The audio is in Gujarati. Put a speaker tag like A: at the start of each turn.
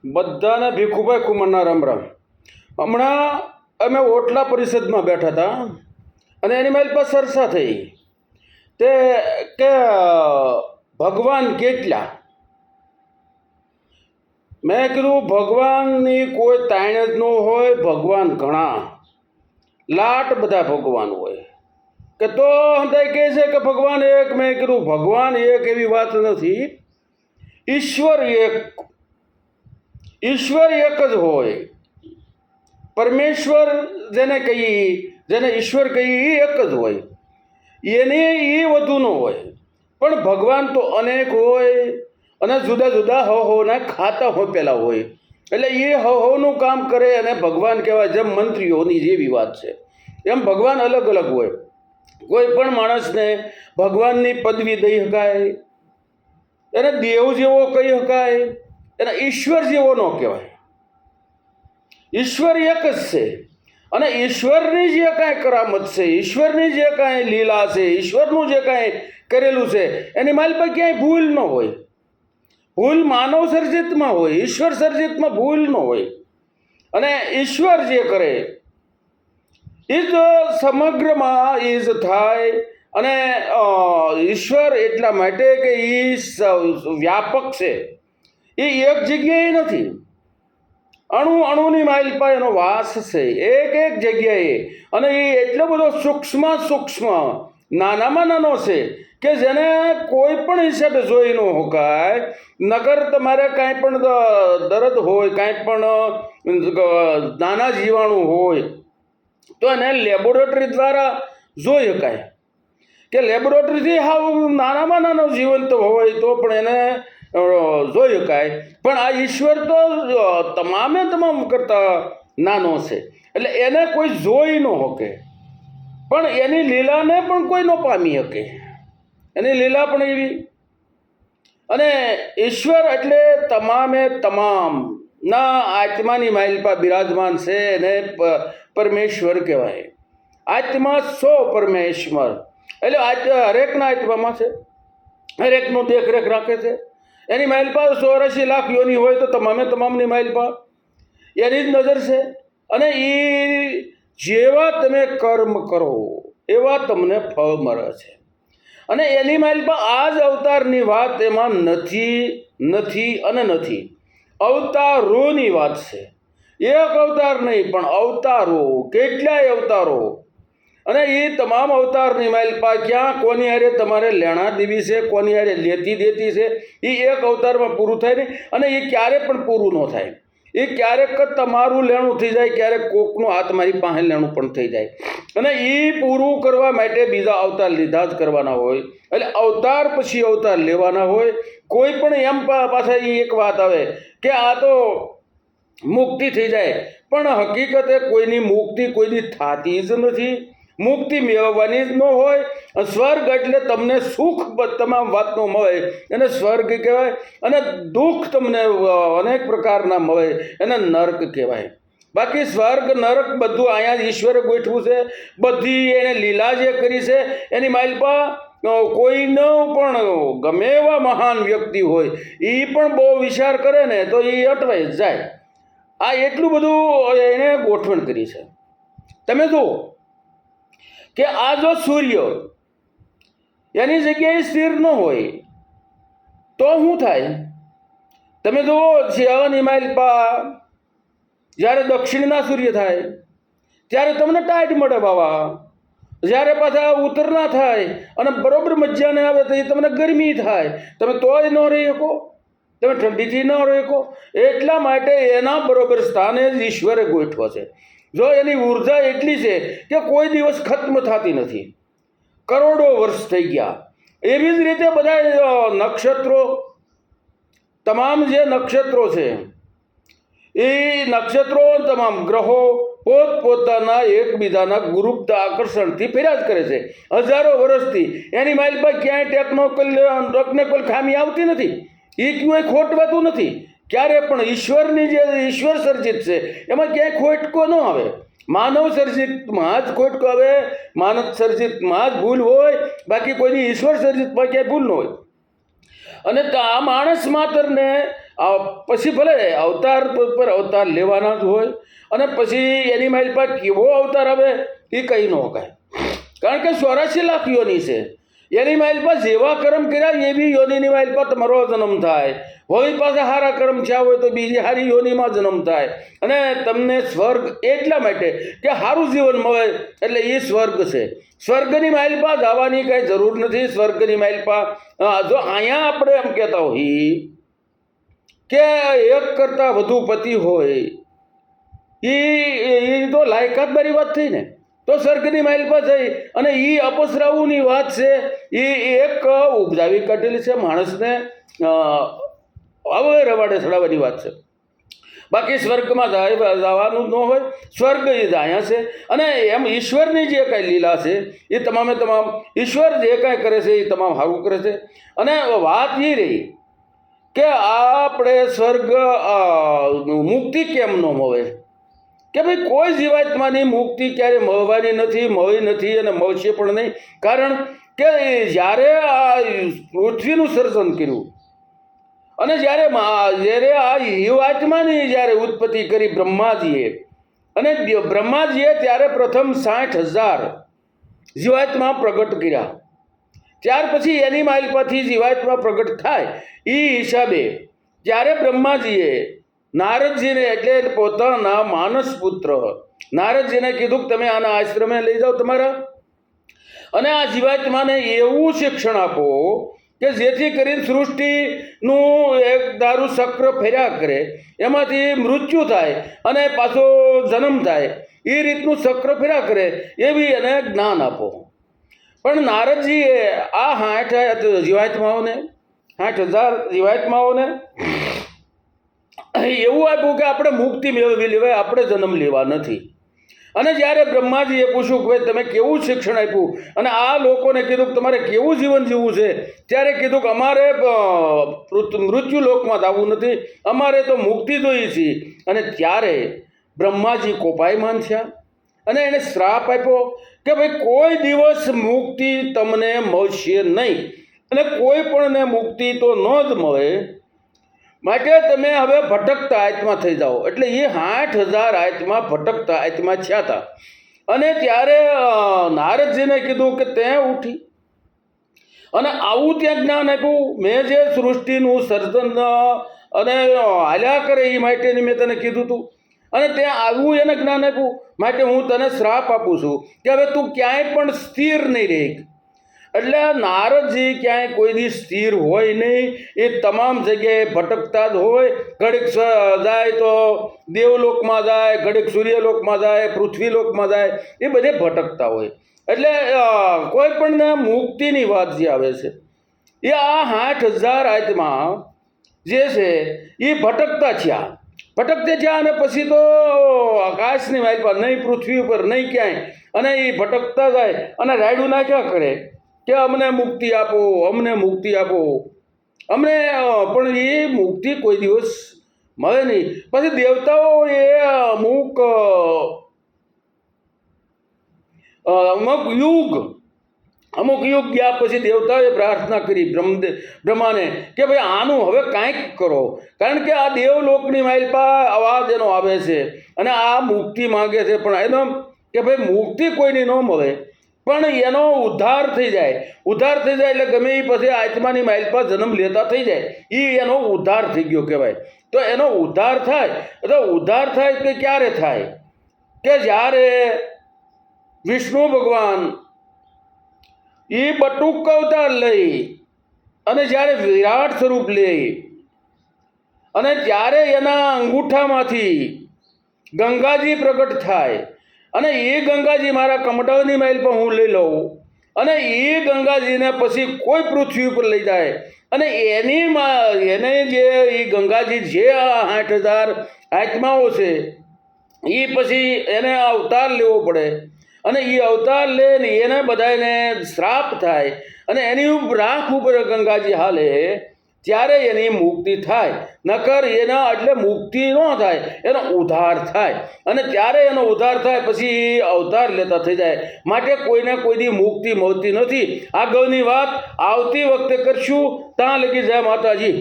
A: બધાને ભીખુભાઈ કુમારના રામ રામ. હમણાં અમે ઓટલા પરિષદમાં બેઠા હતા અને એની મારી પાસે ચર્ચા થઈ તે કે ભગવાન કેટલા. મેં કીધું ભગવાનની કોઈ તાણ જ ન હોય, ભગવાન ઘણા, લાટ બધા ભગવાન હોય. કે તો હંધાઈ કહે છે કે ભગવાન એક. મેં કીધું ભગવાન એક એવી વાત નથી, ઈશ્વર એક. ઈશ્વર એક જ હોય. પરમેશ્વર જેને કહીએ, જેને ઈશ્વર કહીએ એ એક જ હોય, એને એ વધુ ન હોય. પણ ભગવાન તો અનેક હોય અને જુદા જુદા હવના ખાતા હોપેલા હોય, એટલે એ હવનું કામ કરે અને ભગવાન કહેવાય. જેમ મંત્રીઓની જેવી વાત છે એમ ભગવાન અલગ અલગ હોય. કોઈ પણ માણસને ભગવાનની પદવી દઈ શકાય, એને દેવ જેવો કહી શકાય, એને ઈશ્વર જેવો ન કહેવાય. ઈશ્વર એક જ છે અને ઈશ્વરની જે કાંઈ કરામત છે, ઈશ્વરની જે કાંઈ લીલા છે, ઈશ્વરનું જે કાંઈ કરેલું છે એની મારી પાસે ક્યાંય ભૂલ ન હોય. ભૂલ માનવ સર્જિતમાં હોય, ઈશ્વર સર્જિતમાં ભૂલ ન હોય. અને ઈશ્વર જે કરે એ જ સમગ્રમાં એ જ થાય. અને ઈશ્વર એટલા માટે કે એ વ્યાપક છે, એ એક જગ્યાએ નથી. અણુ અણુની માઇલપા એનો વાસ છે, એક એક જગ્યાએ. અને એ એટલો બધો સૂક્ષ્મ નાનામાં નાનો છે કે જેને કોઈ પણ હિસાબે જોઈ ન શકાય. નગર તમારે કાંઈ પણ દર્દ હોય, કાંઈ પણ નાના જીવાણુ હોય તો એને લેબોરેટરી દ્વારા જોઈ શકાય. કે લેબોરેટરીથી હાવ નાનામાં નાનો જીવંત હોય તો પણ એને જોઈ શકાય. પણ આ ઈશ્વર તો તમામે તમામ કરતા નાનો છે, એટલે એને કોઈ જોઈ ન શકે. પણ એની લીલાને પણ કોઈ ન પામી શકે. એની લીલા પણ એવી. અને ઈશ્વર એટલે તમામે તમામ ના આત્માની માઇલપા બિરાજમાન છે એને પરમેશ્વર કહેવાય. આત્મા સો પરમેશ્વર, એટલે હરેકના આત્મામાં છે, હરેકનું દેખરેખ રાખે છે. એની માઇલપા 84 લાખ યોની હોય તો તમામે તમામની માઇલપા એની જ નજર છે. અને એ જેવા તમે કર્મ કરો એવા તમને ફળ મળે છે. અને એની માઇલપા આ જ અવતારની વાત એમાં નથી અને નથી. અવતારોની વાત છે. એક અવતાર નહીં પણ અવતારો, કેટલાય અવતારો. અને એ તમામ અવતારની માઇલપા ક્યાં કોની હારે તમારે લેણા દેવી છે, કોની હારે લેતી દેતી છે, એ એક અવતારમાં પૂરું થાય નહીં. અને એ ક્યારે પણ પૂરું ન થાય. એ ક્યારેક તમારું લેણું થઈ જાય, ક્યારેક કોકનું હાથ મારી પાસે લેણું પણ થઈ જાય. અને એ પૂરું કરવા માટે બીજા અવતાર લીધા જ કરવાના હોય. એટલે અવતાર પછી અવતાર લેવાના હોય. કોઈ પણ એમ પાછા એ એક વાત આવે કે આ તો મુક્તિ થઈ જાય, પણ હકીકતે કોઈની મુક્તિ કોઈની થતી જ નથી. મુક્તિ મેળવવાની જ ન હોય. સ્વર્ગ એટલે તમને સુખ તમામ વાતનો મળે એને સ્વર્ગ કહેવાય. અને દુઃખ તમને અનેક પ્રકારના મળે એને નર્ક કહેવાય. બાકી સ્વર્ગ નરક બધું અહીંયા જ ઈશ્વરે ગોઠવું છે. બધી એને લીલા જે કરી છે એની માઇલપા કોઈનો પણ ગમે એવા મહાન વ્યક્તિ હોય એ પણ બહુ વિચાર કરે ને તો એ અટવાઈ જ જાય. આ એટલું બધું એને ગોઠવણ કરી છે. તમે જુઓ કે આ જો સૂર્ય એની જગ્યાએ સ્થિર ન હોય તો શું થાય? તમે જુઓ શિયાળાની માઇલપા જ્યારે દક્ષિણના સૂર્ય થાય ત્યારે તમને ટાઈટ મળે બાવા. જ્યારે પાછા ઉત્તરના થાય અને બરોબર મજાને આવે તો એ તમને ગરમી થાય, તમે તોય ન રહી શકો, તમે ઠંડીથી ન રહી શકો. એટલા માટે એના બરોબર સ્થાને જ ઈશ્વરે ગોઠવો છે. જો એની ઉર્જા એટલી છે કે કોઈ દિવસ ખત્મ થતી નથી, કરોડો વર્ષ થઈ ગયા. એવી જ રીતે બધા નક્ષત્રો, તમામ જે નક્ષત્રો છે એ નક્ષત્રો, તમામ ગ્રહો પોતપોતાના એકબીજાના ગુરુત્વ આકર્ષણથી ફેર્યા જ કરે છે હજારો વર્ષથી. એની માઇલપા ક્યાંય ટેકનિકલ ખામી આવતી નથી. એ ક્યાંય ખોટવાતું નથી ક્યારે પણ. ઈશ્વરની જે ઈશ્વર સર્જિત છે એમાં ક્યાંય ખોટકો ન આવે. માનવ સર્જિતમાં જ ખોટકો આવે, માનવ સર્જિતમાં જ ભૂલ હોય, બાકી કોઈની ઈશ્વર સર્જિતમાં ક્યાંય ભૂલ ન હોય. અને આ માણસ માત્રને પછી ભલે અવતાર પર અવતાર લેવાના જ હોય, અને પછી એની મારી પાસે કેવો અવતાર આવે એ કહી ન શકાય. કારણ કે 84 લાખ યોની છે. એની માઇલ પર જેવા કર્મ કર્યા એવી યોનિની માઇલ પર તમારો જન્મ થાય. હોય પાસે સારા કર્મ થયા હોય તો બીજી સારી યોનિમાં જન્મ થાય. અને તમને સ્વર્ગ એટલા માટે કે સારું જીવન મળે એટલે એ સ્વર્ગ છે. સ્વર્ગની માઇલ પર જવાની કાંઈ જરૂર નથી. સ્વર્ગની માઇલ પર જો અહીંયા આપણે એમ કહેતા હોઈએ કે એક કરતાં વધુ પતિ હોય એ તો લાયકાત બારી વાત થઈ ને. તો સ્વર્ગની માઇલ પર થઈ અને એ અપસરાવુની વાત છે. એ એક ઉપજાવી કાઢેલી છે માણસને આવે રવાડે ચડાવવાની વાત છે. બાકી સ્વર્ગમાં જવાનું ન હોય. સ્વર્ગ એ અહીંયા છે. અને એમ ઈશ્વરની જે કાંઈ લીલા છે એ તમામે તમામ ઈશ્વર જે કાંઈ કરે છે એ તમામ સારું કરે છે. અને વાત એ રહી કે આપણે સ્વર્ગ મુક્તિ કેમ ન મળે, કે ભાઈ કોઈ જીવાત્માની મુક્તિ ક્યારે મળવાની નથી, મળી નથી અને મળશે પણ નહીં. કારણ કે જ્યારે આ પૃથ્વીનું સર્જન કર્યું અને જ્યારે આ જીવાત્માની જ્યારે ઉત્પત્તિ કરી બ્રહ્માજીએ, અને બ્રહ્માજીએ ત્યારે પ્રથમ 60,000 જીવાત્મા પ્રગટ કર્યા. ત્યાર પછી એની માલિકમાંથી જીવાત્મા પ્રગટ થાય એ હિસાબે ત્યારે બ્રહ્માજીએ નારદજીને એટલે પોતાના માનસ પુત્ર નારદજીને કીધું કે તમે આના આશ્રમે લઈ જાઓ તમારા, અને આ જીવાત્માને એવું શિક્ષણ આપો કે જેથી કરીને સૃષ્ટિનું એક દારૂ ચક્ર ફર્યા કરે, એમાંથી મૃત્યુ થાય અને પાછો જન્મ થાય, એ રીતનું ચક્ર ફર્યા કરે એવી એને જ્ઞાન આપો. પણ નારદજીએ આ 60 જીવાત્માઓને 60,000 જીવાત્માઓને એવું આપ્યું કે આપણે મુક્તિ મેળવી લેવાય, આપણે જન્મ લેવા નથી. અને જ્યારે બ્રહ્માજીએ પૂછ્યું કે ભાઈ તમે કેવું શિક્ષણ આપ્યું અને આ લોકોને કીધું કે તમારે કેવું જીવન જીવવું છે, ત્યારે કીધું કે અમારે મૃત્યુ લોકમાં જવું નથી, અમારે તો મુક્તિ જોઈએ છે. અને ત્યારે બ્રહ્માજી કોપાયમાન થયા અને એને શ્રાપ આપ્યો કે ભાઈ કોઈ દિવસ મુક્તિ તમને મળશે નહીં અને કોઈ પણને મુક્તિ તો ન જ મળે, માટે તમે હવે ભટકતા આત્મા થઈ જાઓ. એટલે એ 60,000 આત્મા ભટકતા આત્મા થયા હતા. અને ત્યારે નારદજીને કીધું કે ત્યાં ઉઠી અને આવું ત્યાં જ્ઞાન આપ્યું. મેં જે સૃષ્ટિનું સર્જન અને હાલ્યા કરે એ માટેની મેં તને કીધું હતું, અને ત્યાં આવું એને જ્ઞાન આપ્યું. માટે હું તને શ્રાપ આપું છું કે હવે તું ક્યાંય પણ સ્થિર નહીં રહે. એટલે નારદજી ક્યાંય કોઈ દી સ્થિર હોય નહીં, એ તમામ જગ્યાએ ભટકતા જ હોય. ઘડીક જાય તો દેવલોકમાં જાય, ઘડીક સૂર્યલોકમાં જાય, પૃથ્વીલોકમાં જાય, એ બધે ભટકતા હોય. એટલે કોઈ પણ મુક્તિની વાત જે આવે છે એ આ 60,000 આત્મા જે છે એ ભટકતા થયા અને પછી તો આકાશની માઇલ પર નહીં, પૃથ્વી ઉપર નહીં ક્યાંય, અને એ ભટકતા જાય અને રાયડું નાખ્યા કરે કે અમને મુક્તિ આપો, અમને મુક્તિ આપો, અમને. પણ એ મુક્તિ કોઈ દિવસ મળે નહીં. પછી દેવતાઓ એ અમુક યુગ ગયા પછી દેવતાઓએ પ્રાર્થના કરી બ્રહ્માને કે ભાઈ આનું હવે કાંઈક કરો, કારણ કે આ દેવલોકની માઇલપા અવાજ એનો આવે છે અને આ મુક્તિ માગે છે, પણ એનો કે ભાઈ મુક્તિ કોઈની ન મળે પણ એનો ઉદ્ધાર થઈ જાય એટલે ગમે એ પછી આત્માની માઇલ પર જન્મ લેતા થઈ જાય, એ એનો ઉદ્ધાર થઈ ગયો કહેવાય. તો એનો ઉદ્ધાર થાય કે ક્યારે થાય કે જ્યારે વિષ્ણુ ભગવાન એ બટુક અવતાર લઈ અને જ્યારે વિરાટ સ્વરૂપ લે અને ત્યારે એના અંગૂઠામાંથી ગંગાજી પ્રગટ થાય અને એ ગંગાજી મારા કમડાવની માઇલ પર હું લઈ લઉં અને એ ગંગાજીને પછી કોઈ પૃથ્વી ઉપર લઈ જાય અને એને જે એ ગંગાજી જે આ 60,000 આત્માઓ છે એ પછી એને અવતાર લેવો પડે અને એ અવતાર લે ને એને બધાને શ્રાપ થાય અને એની રાખ ઉપર ગંગાજી હાલે ત્યારે એની મુક્તિ થાય. નકર એના એટલે મુક્તિ ન થાય, એનો ઉદ્ધાર થાય. અને ત્યારે એનો ઉદ્ધાર થાય પછી અવતાર લેતા થઈ જાય. માટે કોઈને કોઈ દી મુક્તિ મળતી નથી. આગળની વાત આવતી વખતે કરશું. ત્યાં લગી જય માતાજી.